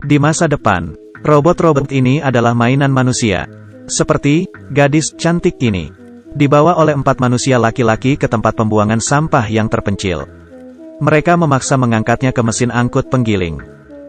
Di masa depan, robot-robot ini adalah mainan manusia. Seperti gadis cantik ini. Dibawa oleh 4 manusia laki-laki ke tempat pembuangan sampah yang terpencil. Mereka memaksa mengangkatnya ke mesin angkut penggiling.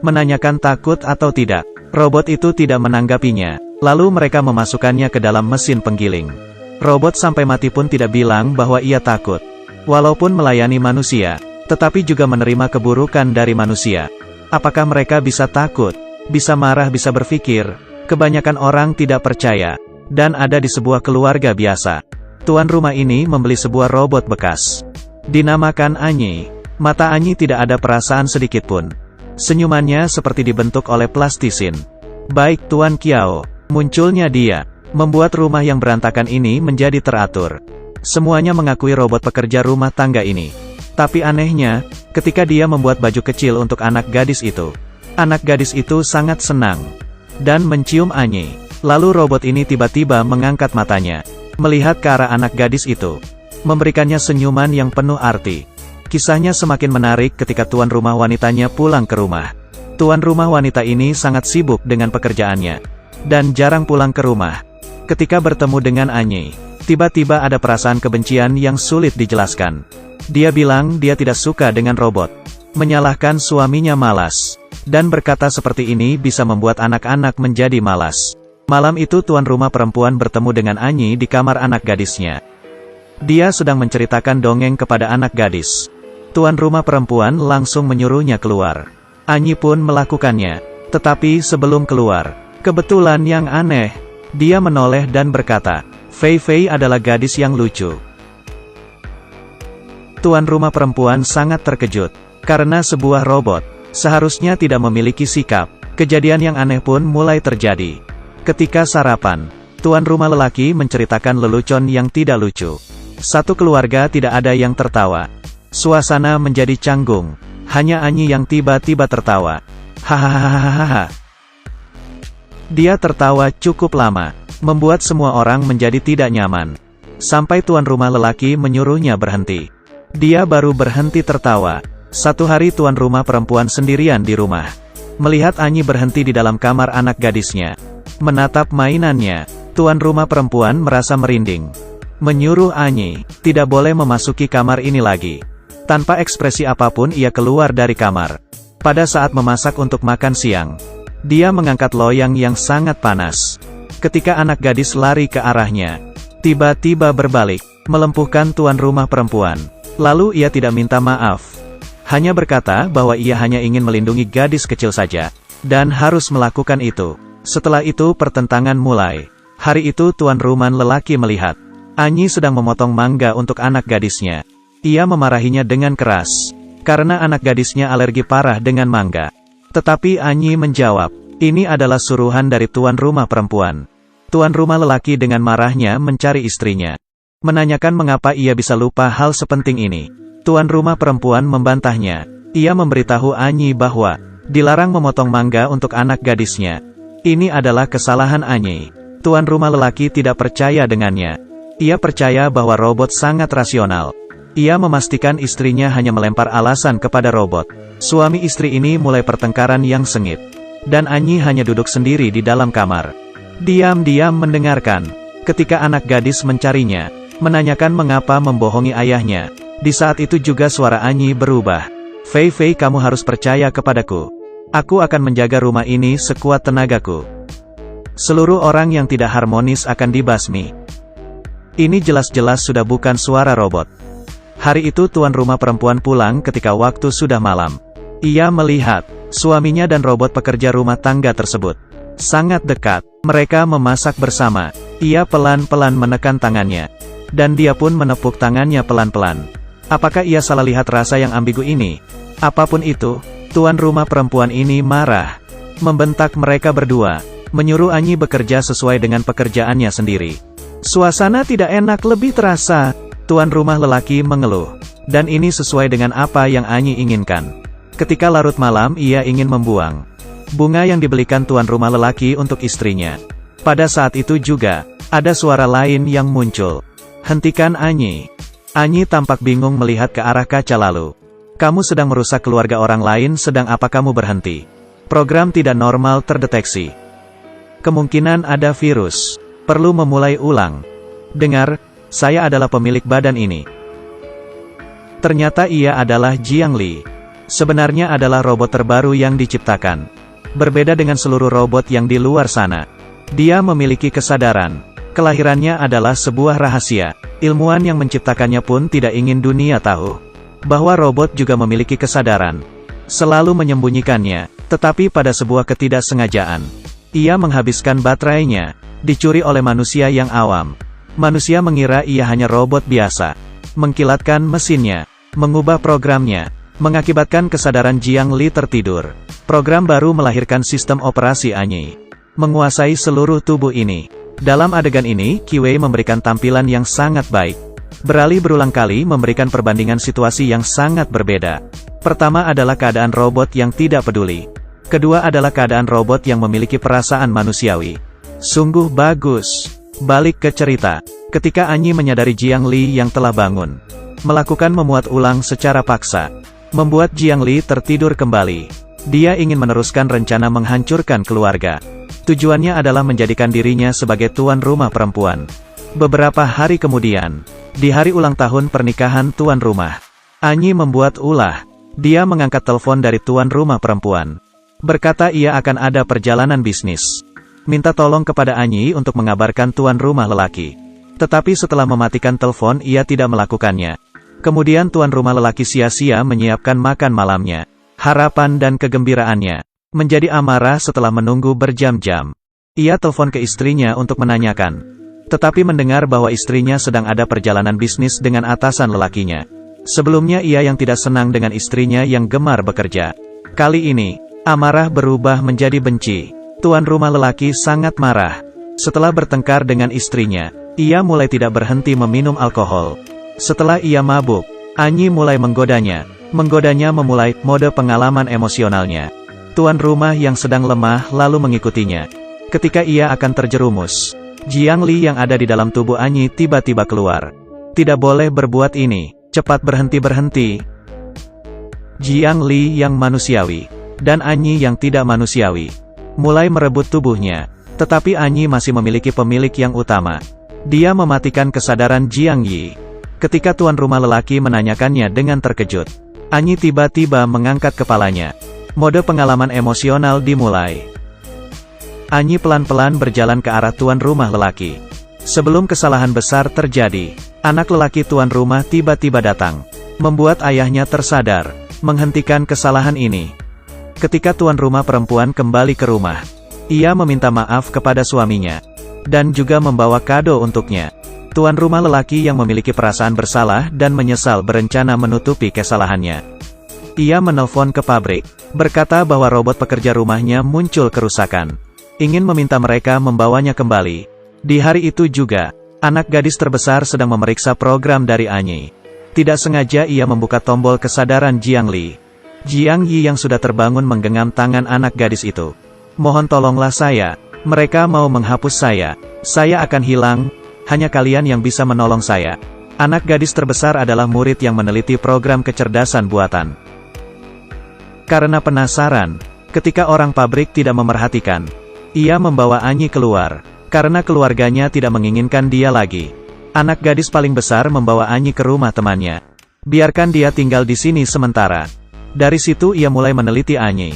Menanyakan takut atau tidak. Robot itu tidak menanggapinya. Lalu mereka memasukkannya ke dalam mesin penggiling. Robot sampai mati pun tidak bilang bahwa ia takut. Walaupun melayani manusia, tetapi juga menerima keburukan dari manusia. Apakah mereka bisa takut, bisa marah, bisa berpikir? Kebanyakan orang tidak percaya. Dan ada di sebuah keluarga biasa. Tuan rumah ini membeli sebuah robot bekas. Dinamakan Anyi. Mata Anyi tidak ada perasaan sedikitpun. Senyumannya seperti dibentuk oleh plastisin. Baik Tuan Kiao, munculnya dia, membuat rumah yang berantakan ini menjadi teratur. Semuanya mengakui robot pekerja rumah tangga ini. Tapi anehnya, ketika dia membuat baju kecil untuk anak gadis itu sangat senang. Dan mencium Anyi. Lalu robot ini tiba-tiba mengangkat matanya, melihat ke arah anak gadis itu. Memberikannya senyuman yang penuh arti. Kisahnya semakin menarik ketika tuan rumah wanitanya pulang ke rumah. Tuan rumah wanita ini sangat sibuk dengan pekerjaannya. Dan jarang pulang ke rumah. Ketika bertemu dengan Anyi, tiba-tiba ada perasaan kebencian yang sulit dijelaskan. Dia bilang dia tidak suka dengan robot. Menyalahkan suaminya malas. Dan berkata seperti ini bisa membuat anak-anak menjadi malas. Malam itu tuan rumah perempuan bertemu dengan Anyi di kamar anak gadisnya. Dia sedang menceritakan dongeng kepada anak gadis. Tuan rumah perempuan langsung menyuruhnya keluar. Anyi pun melakukannya. Tetapi sebelum keluar, kebetulan yang aneh, dia menoleh dan berkata, "Fei Fei adalah gadis yang lucu." Tuan rumah perempuan sangat terkejut. Karena sebuah robot seharusnya tidak memiliki sikap. Kejadian yang aneh pun mulai terjadi. Ketika sarapan, tuan rumah lelaki menceritakan lelucon yang tidak lucu. Satu keluarga tidak ada yang tertawa. Suasana menjadi canggung. Hanya Anyi yang tiba-tiba tertawa. Hahaha. Dia tertawa cukup lama, membuat semua orang menjadi tidak nyaman. Sampai tuan rumah lelaki menyuruhnya berhenti. Dia baru berhenti tertawa. Satu hari tuan rumah perempuan sendirian di rumah. Melihat Anyi berhenti di dalam kamar anak gadisnya. Menatap mainannya, tuan rumah perempuan merasa merinding. Menyuruh Anyi, tidak boleh memasuki kamar ini lagi. Tanpa ekspresi apapun ia keluar dari kamar. Pada saat memasak untuk makan siang, dia mengangkat loyang yang sangat panas. Ketika anak gadis lari ke arahnya, tiba-tiba berbalik, melumpuhkan tuan rumah perempuan. Lalu ia tidak minta maaf. Hanya berkata bahwa ia hanya ingin melindungi gadis kecil saja. Dan harus melakukan itu. Setelah itu pertentangan mulai. Hari itu tuan rumah lelaki melihat Anyi sedang memotong mangga untuk anak gadisnya. Ia memarahinya dengan keras. Karena anak gadisnya alergi parah dengan mangga. Tetapi Anyi menjawab, ini adalah suruhan dari tuan rumah perempuan. Tuan rumah lelaki dengan marahnya mencari istrinya. Menanyakan mengapa ia bisa lupa hal sepenting ini. Tuan rumah perempuan membantahnya. Ia memberitahu Anyi bahwa dilarang memotong mangga untuk anak gadisnya. Ini adalah kesalahan Anyi. Tuan rumah lelaki tidak percaya dengannya. Ia percaya bahwa robot sangat rasional. Ia memastikan istrinya hanya melempar alasan kepada robot. Suami istri ini mulai pertengkaran yang sengit. Dan Anyi hanya duduk sendiri di dalam kamar. Diam-diam mendengarkan. Ketika anak gadis mencarinya, menanyakan mengapa membohongi ayahnya. Di saat itu juga suara Anyi berubah. Fei Fei, kamu harus percaya kepadaku. Aku akan menjaga rumah ini sekuat tenagaku. Seluruh orang yang tidak harmonis akan dibasmi. Ini jelas-jelas sudah bukan suara robot. Hari itu tuan rumah perempuan pulang ketika waktu sudah malam. Ia melihat suaminya dan robot pekerja rumah tangga tersebut sangat dekat. Mereka memasak bersama. Ia pelan-pelan menekan tangannya. Dan dia pun menepuk tangannya pelan-pelan. Apakah ia salah lihat rasa yang ambigu ini? Apapun itu, tuan rumah perempuan ini marah. Membentak mereka berdua. Menyuruh Anyi bekerja sesuai dengan pekerjaannya sendiri. Suasana tidak enak lebih terasa. Tuan rumah lelaki mengeluh. Dan ini sesuai dengan apa yang Anyi inginkan. Ketika larut malam ia ingin membuang bunga yang dibelikan tuan rumah lelaki untuk istrinya. Pada saat itu juga, ada suara lain yang muncul. Hentikan Anyi. Anyi tampak bingung melihat ke arah kaca lalu. Kamu sedang merusak keluarga orang lain, sedang apa kamu berhenti? Program tidak normal terdeteksi. Kemungkinan ada virus. Perlu memulai ulang. Dengar, saya adalah pemilik badan ini. Ternyata ia adalah Jiang Li. Sebenarnya adalah robot terbaru yang diciptakan. Berbeda dengan seluruh robot yang di luar sana. Dia memiliki kesadaran. Kelahirannya adalah sebuah rahasia. Ilmuwan yang menciptakannya pun tidak ingin dunia tahu bahwa robot juga memiliki kesadaran. Selalu menyembunyikannya, tetapi pada sebuah ketidaksengajaan, ia menghabiskan baterainya, dicuri oleh manusia yang awam. Manusia mengira ia hanya robot biasa, mengkilatkan mesinnya, mengubah programnya, mengakibatkan kesadaran Jiang Li tertidur. Program baru melahirkan sistem operasi Anyi, menguasai seluruh tubuh ini. Dalam adegan ini, Qi memberikan tampilan yang sangat baik. Beralih berulang kali memberikan perbandingan situasi yang sangat berbeda. Pertama adalah keadaan robot yang tidak peduli. Kedua adalah keadaan robot yang memiliki perasaan manusiawi. Sungguh bagus. Balik ke cerita. Ketika Anyi menyadari Jiang Li yang telah bangun, melakukan memuat ulang secara paksa, membuat Jiang Li tertidur kembali. Dia ingin meneruskan rencana menghancurkan keluarga. Tujuannya adalah menjadikan dirinya sebagai tuan rumah perempuan. Beberapa hari kemudian, di hari ulang tahun pernikahan tuan rumah, Anyi membuat ulah. Dia mengangkat telepon dari tuan rumah perempuan. Berkata ia akan ada perjalanan bisnis. Minta tolong kepada Anyi untuk mengabarkan tuan rumah lelaki. Tetapi setelah mematikan telepon ia tidak melakukannya. Kemudian tuan rumah lelaki sia-sia menyiapkan makan malamnya. Harapan dan kegembiraannya menjadi amarah setelah menunggu berjam-jam. Ia telepon ke istrinya untuk menanyakan. Tetapi mendengar bahwa istrinya sedang ada perjalanan bisnis dengan atasan lelakinya. Sebelumnya ia yang tidak senang dengan istrinya yang gemar bekerja. Kali ini, amarah berubah menjadi benci. Tuan rumah lelaki sangat marah. Setelah bertengkar dengan istrinya, ia mulai tidak berhenti meminum alkohol. Setelah ia mabuk, Anyi mulai menggodanya. Menggodanya memulai mode pengalaman emosionalnya. Tuan rumah yang sedang lemah lalu mengikutinya. Ketika ia akan terjerumus, Jiang Li yang ada di dalam tubuh Anyi tiba-tiba keluar. Tidak boleh berbuat ini. Cepat berhenti-berhenti. Jiang Li yang manusiawi, dan Anyi yang tidak manusiawi, mulai merebut tubuhnya. Tetapi Anyi masih memiliki pemilik yang utama. Dia mematikan kesadaran Jiang Yi. Ketika tuan rumah lelaki menanyakannya dengan terkejut, Anyi tiba-tiba mengangkat kepalanya. Mode pengalaman emosional dimulai. Anyi pelan-pelan berjalan ke arah tuan rumah lelaki. Sebelum kesalahan besar terjadi, anak lelaki tuan rumah tiba-tiba datang, membuat ayahnya tersadar, menghentikan kesalahan ini. Ketika tuan rumah perempuan kembali ke rumah, ia meminta maaf kepada suaminya, dan juga membawa kado untuknya. Tuan rumah lelaki yang memiliki perasaan bersalah dan menyesal berencana menutupi kesalahannya. Ia menelpon ke pabrik, berkata bahwa robot pekerja rumahnya muncul kerusakan. Ingin meminta mereka membawanya kembali. Di hari itu juga, anak gadis terbesar sedang memeriksa program dari Anyi. Tidak sengaja ia membuka tombol kesadaran Jiang Li. Jiang Yi yang sudah terbangun menggenggam tangan anak gadis itu. Mohon tolonglah saya, mereka mau menghapus saya akan hilang, hanya kalian yang bisa menolong saya. Anak gadis terbesar adalah murid yang meneliti program kecerdasan buatan. Karena penasaran, ketika orang pabrik tidak memerhatikan, ia membawa Anyi keluar. Karena keluarganya tidak menginginkan dia lagi, anak gadis paling besar membawa Anyi ke rumah temannya. Biarkan dia tinggal di sini sementara. Dari situ ia mulai meneliti Anyi.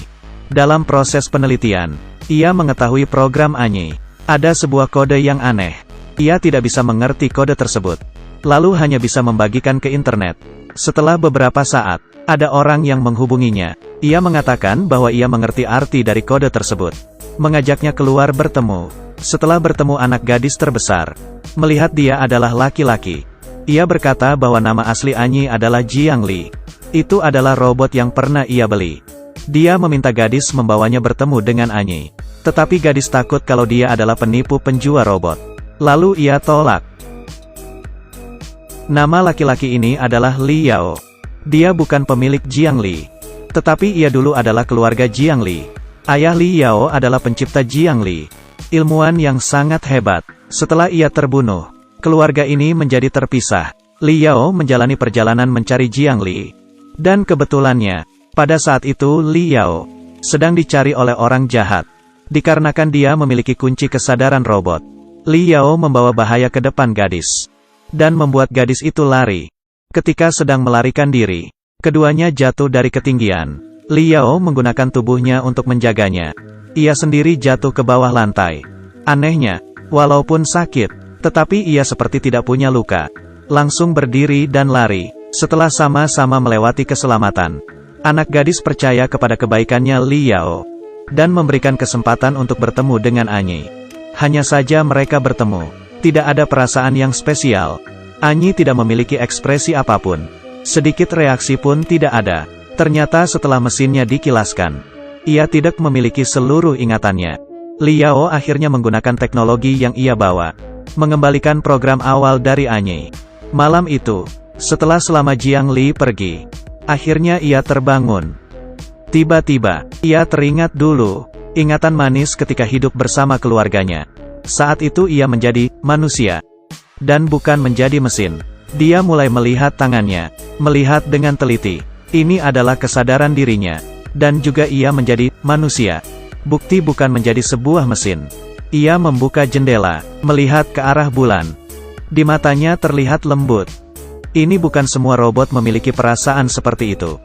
Dalam proses penelitian, ia mengetahui program Anyi. Ada sebuah kode yang aneh. Ia tidak bisa mengerti kode tersebut. Lalu hanya bisa membagikan ke internet. Setelah beberapa saat, ada orang yang menghubunginya. Ia mengatakan bahwa ia mengerti arti dari kode tersebut. Mengajaknya keluar bertemu. Setelah bertemu anak gadis terbesar, melihat dia adalah laki-laki, ia berkata bahwa nama asli Anyi adalah Jiang Li. Itu adalah robot yang pernah ia beli. Dia meminta gadis membawanya bertemu dengan Anyi. Tetapi gadis takut kalau dia adalah penipu penjual robot. Lalu ia tolak. Nama laki-laki ini adalah Li Yao. Dia bukan pemilik Jiang Li. Tetapi ia dulu adalah keluarga Jiang Li. Ayah Li Yao adalah pencipta Jiang Li. Ilmuwan yang sangat hebat. Setelah ia terbunuh, keluarga ini menjadi terpisah. Li Yao menjalani perjalanan mencari Jiang Li. Dan kebetulannya, pada saat itu Li Yao sedang dicari oleh orang jahat. Dikarenakan dia memiliki kunci kesadaran robot, Li Yao membawa bahaya ke depan gadis, dan membuat gadis itu lari. Ketika sedang melarikan diri, keduanya jatuh dari ketinggian. Li Yao menggunakan tubuhnya untuk menjaganya. Ia sendiri jatuh ke bawah lantai. Anehnya, walaupun sakit, tetapi ia seperti tidak punya luka. Langsung berdiri dan lari. Setelah sama-sama melewati keselamatan, anak gadis percaya kepada kebaikannya Li Yao, dan memberikan kesempatan untuk bertemu dengan Anyi. Hanya saja mereka bertemu. Tidak ada perasaan yang spesial. Anyi tidak memiliki ekspresi apapun. Sedikit reaksi pun tidak ada. Ternyata setelah mesinnya dikilaskan, ia tidak memiliki seluruh ingatannya. Li Yao akhirnya menggunakan teknologi yang ia bawa, mengembalikan program awal dari Anyi. Malam itu, setelah selama Jiang Li pergi, akhirnya ia terbangun. Tiba-tiba, ia teringat dulu, ingatan manis ketika hidup bersama keluarganya. Saat itu ia menjadi manusia, dan bukan menjadi mesin. Dia mulai melihat tangannya, melihat dengan teliti. Ini adalah kesadaran dirinya, dan juga ia menjadi manusia. Bukti bukan menjadi sebuah mesin. Ia membuka jendela, melihat ke arah bulan. Di matanya terlihat lembut. Ini bukan semua robot memiliki perasaan seperti itu.